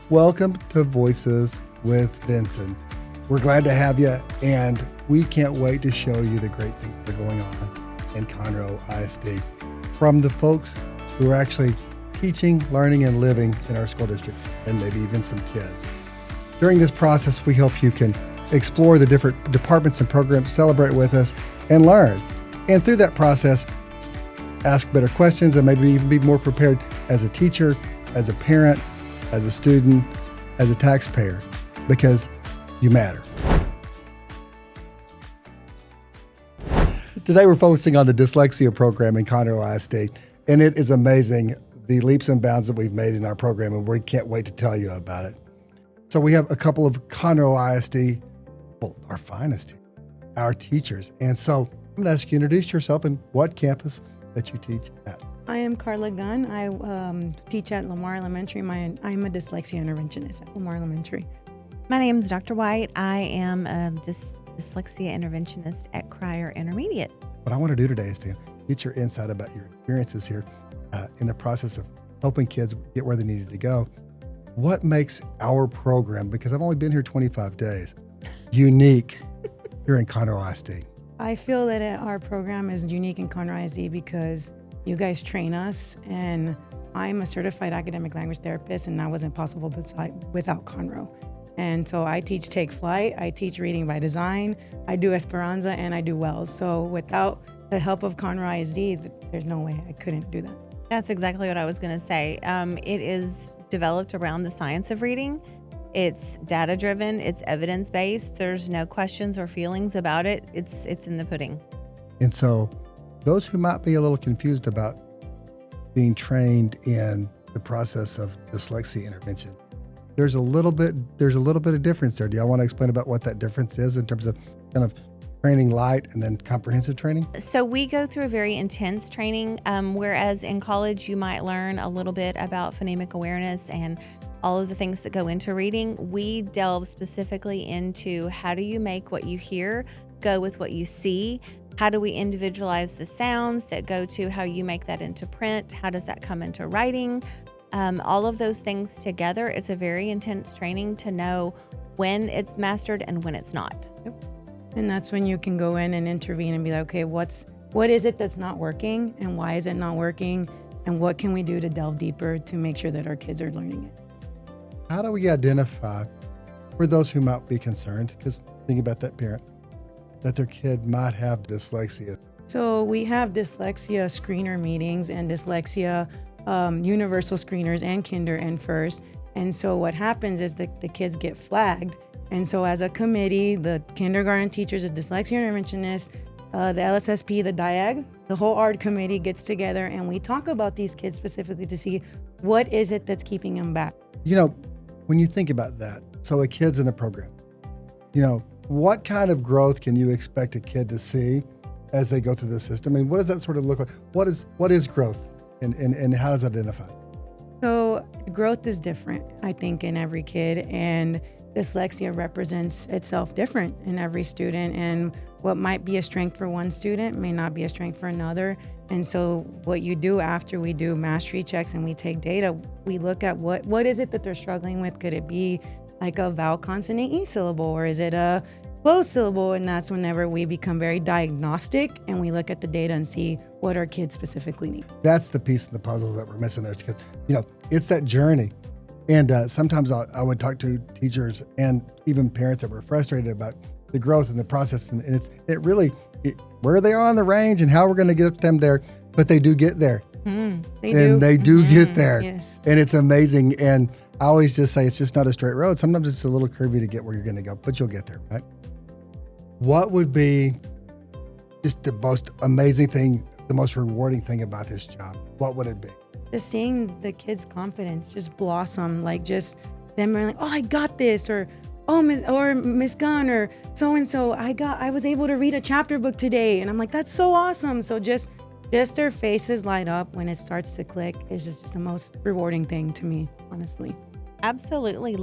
Welcome to Voices with Vinson. We're glad to have you, and we can't wait to show you the great things that are going on in Conroe ISD from the folks who are actually teaching, learning, and living in our school district, and maybe even some kids. During this process, we hope you can explore the different departments and programs, celebrate with us, and learn. And through that process, ask better questions and maybe even be more prepared as a teacher, as a parent, as a student, as a taxpayer, because you matter. Today we're focusing on the dyslexia program in Conroe ISD, and it is amazing the leaps and bounds that we've made in our program, and we can't wait to tell you about it. So we have a couple of Conroe ISD, well, our finest, our teachers. And so I'm going to ask you to introduce yourself and what campus that you teach at. I am Carla Gunn. I teach at Lamar Elementary. I'm a dyslexia interventionist at Lamar Elementary. My name is Dr. White. I am a dyslexia interventionist at Cryar Intermediate. What I want to do today is to get your insight about your experiences here in the process of helping kids get where they needed to go. What makes our program, because I've only been here 25 days, unique here in Conroe ISD? I feel that our program is unique in Conroe ISD because you guys train us, and I'm a certified academic language therapist, and that wasn't possible without Conroe. And so I teach Take Flight, I teach Reading by Design, I do Esperanza, and I do Wells. So without the help of Conroe ISD, there's no way I couldn't do that. That's exactly what I was going to say. It is developed around the science of reading. It's data-driven, it's evidence-based. There's no questions or feelings about it. It's in the pudding. And so those who might be a little confused about being trained in the process of dyslexia intervention, there's a little bit of difference there. Do y'all want to explain about what that difference is in terms of kind of training light and then comprehensive training? So we go through a very intense training, whereas in college you might learn a little bit about phonemic awareness and all of the things that go into reading. We delve specifically into how do you make what you hear go with what you see? How do we individualize the sounds that go to how you make that into print? How does that come into writing? All of those things together, it's a very intense training to know when it's mastered and when it's not. Yep. And that's when you can go in and intervene and be like, okay, what is it that's not working, and why is it not working, and what can we do to delve deeper to make sure that our kids are learning it? How do we identify, for those who might be concerned, because think about that parent, that their kid might have dyslexia? So we have dyslexia screener meetings and dyslexia universal screeners and kinder and first. And so what happens is that the kids get flagged. And so as a committee, the kindergarten teachers, the dyslexia interventionists, the LSSP, the DIAG, the whole ARD committee gets together and we talk about these kids specifically to see what is it that's keeping them back. You know, when you think about that, so a kid's in the program, you know, what kind of growth can you expect a kid to see as they go through the system? I mean, what does that sort of look like? What is growth and how does it identify? So growth is different, I think, in every kid, and dyslexia represents itself different in every student, and what might be a strength for one student may not be a strength for another. And so what you do after we do mastery checks and we take data, we look at what is it that they're struggling with. Could it be like a vowel consonant E syllable, or is it a closed syllable? And that's whenever we become very diagnostic and we look at the data and see what our kids specifically need. That's the piece of the puzzle that we're missing there, because, you know, it's that journey. And sometimes I would talk to teachers and even parents that were frustrated about the growth and the process, and it really where they are on the range and how we're going to get them there, but they do get there. They do get there. Yes. And it's amazing. And I always just say it's just not a straight road. Sometimes it's a little curvy to get where you're going to go, but you'll get there, right? What would be just the most amazing thing, the most rewarding thing about this job? What would it be? Just seeing the kids' confidence just blossom, like just them being like, oh, I got this, or oh, Miss Gunn, or so-and-so, I was able to read a chapter book today. And I'm like, that's so awesome. So just their faces light up when it starts to click is just the most rewarding thing to me, honestly. Absolutely.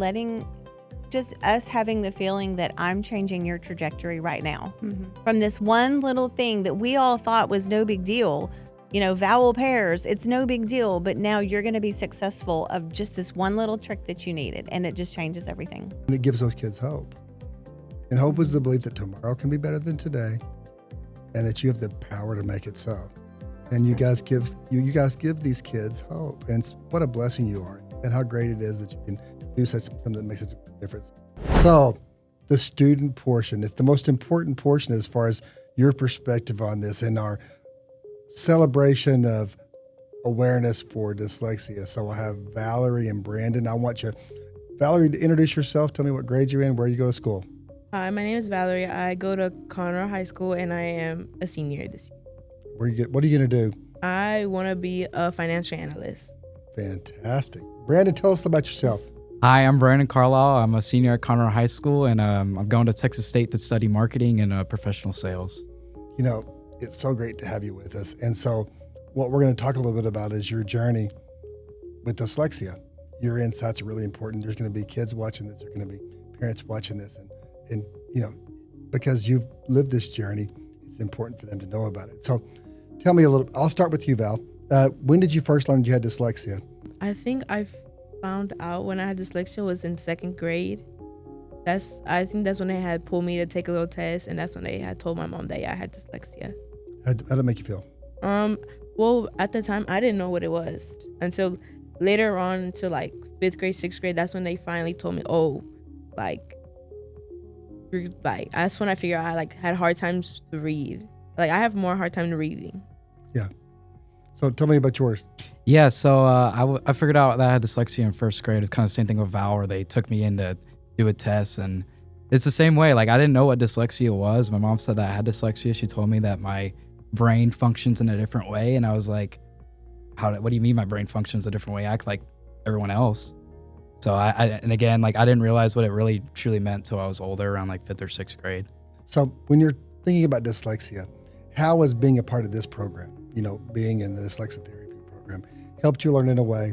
Just us having the feeling that I'm changing your trajectory right now. Mm-hmm. From this one little thing that we all thought was no big deal, vowel pairs. It's no big deal, but now you're going to be successful of just this one little trick that you needed, and it just changes everything. And it gives those kids hope. And hope is the belief that tomorrow can be better than today, and that you have the power to make it so. And you guys give these kids hope. And what a blessing you are, and how great it is that you can do something that makes such a difference. So the student portion, it's the most important portion as far as your perspective on this in our celebration of awareness for dyslexia. So we'll have Valerie and Brandon. I want you, Valerie, to introduce yourself. Tell me what grade you're in, where you go to school. Hi, my name is Valerie. I go to Conroe High School, and I am a senior this year. What are you going to do? I want to be a financial analyst. Fantastic. Brandon, tell us about yourself. Hi, I'm Brandon Carlisle. I'm a senior at Conroe High School, and I'm going to Texas State to study marketing and professional sales. It's so great to have you with us. And so what we're going to talk a little bit about is your journey with dyslexia. Your insights are really important. There's going to be kids watching this. There's going to be parents watching this. And because you've lived this journey, it's important for them to know about it. So tell me a little. I'll start with you, Val. When did you first learn you had dyslexia? I think I found out when I had dyslexia was in second grade. I think that's when they had pulled me to take a little test, and that's when they had told my mom that I had dyslexia. How did it make you feel? Well, at the time, I didn't know what it was until later on, until like 5th grade, 6th grade. That's when they finally told me, that's when I figured I had hard times to read. I have more hard time reading. Yeah. So tell me about yours. Yeah, so I figured out that I had dyslexia in first grade. It's kind of the same thing with Val, where they took me in to do a test, and it's the same way. I didn't know what dyslexia was. My mom said that I had dyslexia. She told me that my brain functions in a different way, and I was like, what do you mean my brain functions a different way? I act like everyone else. So I didn't realize what it really truly meant till I was older, around 5th or 6th grade. So when you're thinking about dyslexia, how has being a part of this program, being in the dyslexia therapy program, helped you learn in a way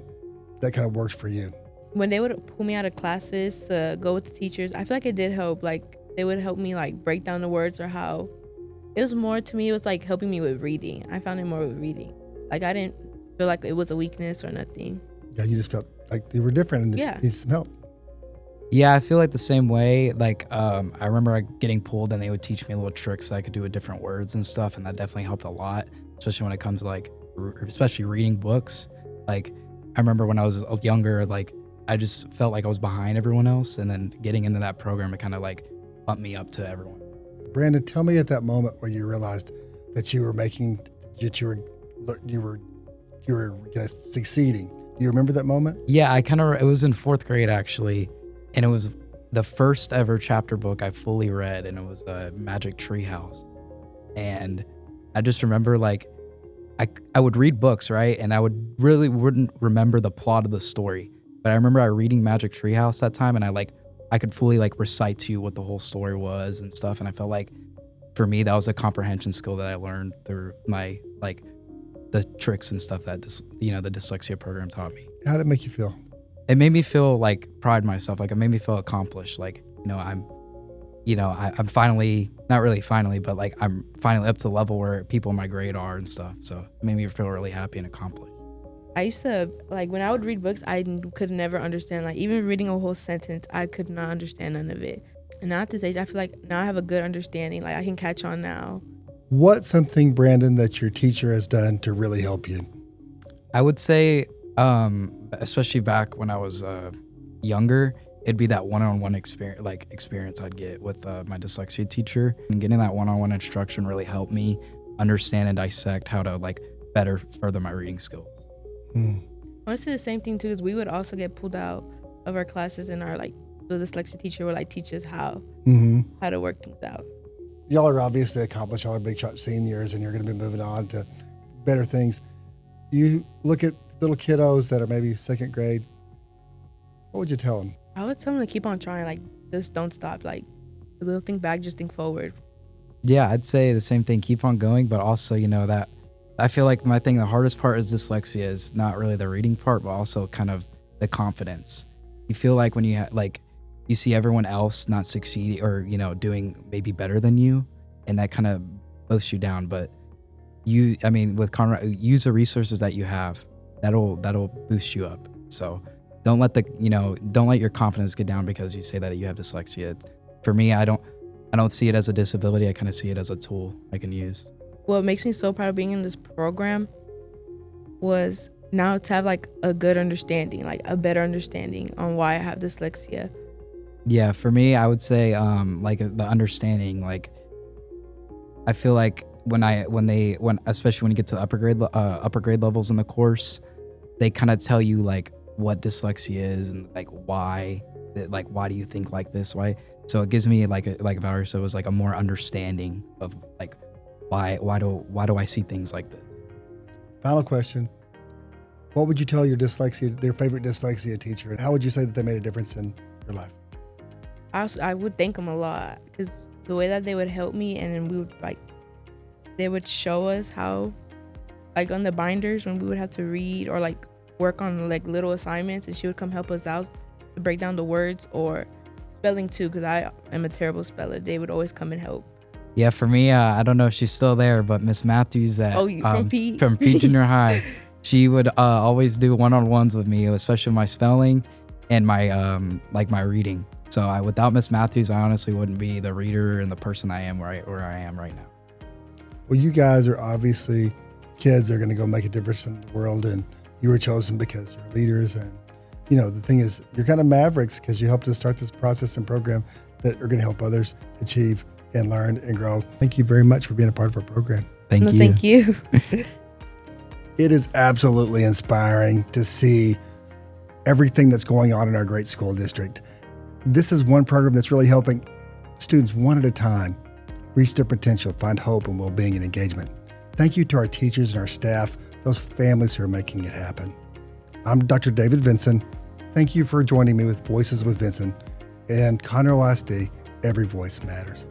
that kind of works for you? When they would pull me out of classes to go with the teachers, I feel like it did help. They would help me break down the words, or how it was more to me. It was helping me with reading. I found it more with reading. I didn't feel like it was a weakness or nothing. Yeah, you just felt like you were different and needed some help. Yeah, I feel the same way. I remember getting pulled, and they would teach me little tricks that I could do with different words and stuff, and that definitely helped a lot, especially when it comes to especially reading books. I remember when I was younger, I just felt like I was behind everyone else, and then getting into that program, it kind of bumped me up to everyone. Brandon, tell me at that moment where you realized that you were succeeding. Do you remember that moment? Yeah, it was in 4th grade actually, and it was the first ever chapter book I fully read, and it was Magic Treehouse. And I just remember I would read books, right? And I wouldn't remember the plot of the story. But I remember reading Magic Treehouse that time, and I could fully recite to you what the whole story was and stuff. And I felt for me, that was a comprehension skill that I learned through my the tricks and stuff that the dyslexia program taught me. How did it make you feel? It made me feel pride in myself. It made me feel accomplished. I'm finally, not really finally, but I'm finally up to the level where people in my grade are and stuff. So it made me feel really happy and accomplished. I used to, when I would read books, I could never understand, even reading a whole sentence, I could not understand none of it. And now at this age, I feel now I have a good understanding. I can catch on now. What's something, Brandon, that your teacher has done to really help you? I would say, especially back when I was younger, it'd be that one-on-one experience I'd get with my dyslexia teacher. And getting that one-on-one instruction really helped me understand and dissect how to better further my reading skills. Honestly, the same thing too, is we would also get pulled out of our classes, and our the dyslexia teacher would teach us how to work things out. Y'all are obviously accomplished. Y'all are big shot seniors, and you're going to be moving on to better things. You look at little kiddos that are maybe 2nd grade. What would you tell them? I would tell them to keep on trying. Just don't stop. Don't think back, just think forward. Yeah, I'd say the same thing. Keep on going, but also, that I feel the hardest part is dyslexia is not really the reading part, but also kind of the confidence. You feel when you you see everyone else not succeeding or, doing maybe better than you, and that kind of boasts you down. But with Conroe, use the resources that you have. That'll boost you up. So don't let your confidence get down because you say that you have dyslexia. For me, I don't see it as a disability. I kind of see it as a tool I can use. What makes me so proud of being in this program was now to have like a good understanding, like a better understanding on why I have dyslexia. Yeah, for me, I would say like the understanding. Like, I feel like especially when you get to the upper grade levels in the course, they kind of tell you like what dyslexia is and like why do you think like this? Why? So it gives me like Valerie said, was like a more understanding of like why do I see things like this. Final question. What would you tell your favorite dyslexia teacher? How would you say that they made a difference in your life? I would thank them a lot because the way that they would help me, and then they would show us how, like on the binders when we would have to read or like work on like little assignments, and she would come help us out to break down the words or spelling too, because I am a terrible speller. They would always come and help. Yeah, for me, I don't know if she's still there, but Miss Matthews from P Junior High, she would always do one-on-ones with me, especially my spelling and my my reading. So without Miss Matthews, I honestly wouldn't be the reader and the person I am where I am right now. Well, you guys are obviously kids that are going to go make a difference in the world, and you were chosen because you're leaders. And the thing is, you're kind of mavericks because you helped us start this process and program that are going to help others achieve and learn and grow. Thank you very much for being a part of our program. Thank you. Thank you. It is absolutely inspiring to see everything that's going on in our great school district. This is one program that's really helping students one at a time reach their potential, find hope and well-being and engagement. Thank you to our teachers and our staff, those families who are making it happen. I'm Dr. David Vinson. Thank you for joining me with Voices with Vinson and Conroe ISD. Every voice matters.